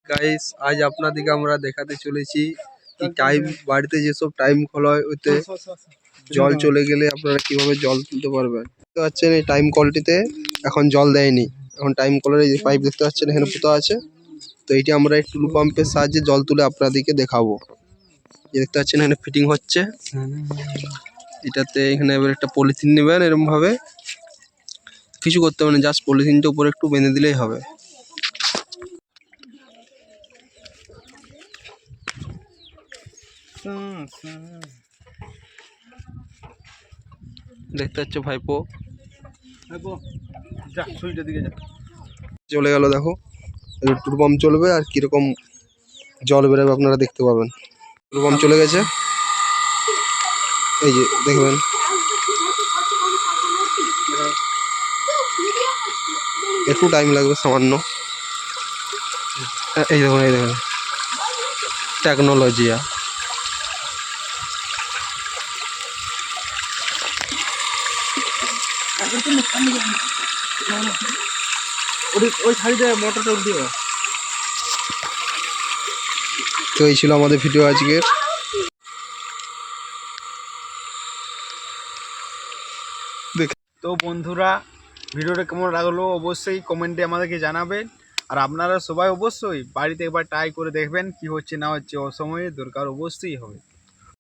Guys আজ আপনাদেরকে আমরা দেখাতে চলেছি কি টাইম বাড়িতে যেসব টাইম কল হয় ওতে জল চলে গেলে আপনারা কিভাবে জল তুলতে পারবেন। দেখতে পাচ্ছেন এই টাইম কলটিতে এখন জল দেয়নি, এখন টাইম কলের এই যে পাইপ দেখতে পাচ্ছেন এখানে পোতা আছে। তো এইটা আমরা এই টুলু পাম্পের সাহায্যে জল তুলে আপনাদেরকে দেখাবো। দেখতে পাচ্ছেন এখানে ফিটিং হচ্ছে, এটাতে এখানে এবার একটা পলিথিন নেবেন, এরকম ভাবে কিছু করতে হবে না, জাস্ট পলিথিনটা উপরে একটু বেঁধে দিলেই হবে। দেখতে পাচ্ছ ভাইপো, চলে গেল। দেখো টুলু পাম্প চলবে আর কিরকম জল বেরোবে আপনারা দেখতে পাবেন। টুলু পাম্প চলে গেছে, এই যে দেখবেন। একটু টাইম লাগবে সামান্য। এই দেখুন, এই দেখুন টেকনোলজিয়া। তো এই ছিল আমাদের ভিডিও আজকের। তো বন্ধুরা, ভিডিওটা কেমন লাগলো অবশ্যই কমেন্টে আমাদেরকে জানাবেন। আর আপনারা সবাই অবশ্যই বাড়িতে একবার ট্রাই করে দেখবেন কি হচ্ছে না হচ্ছে, অসময়ে দরকার অবশ্যই হবে।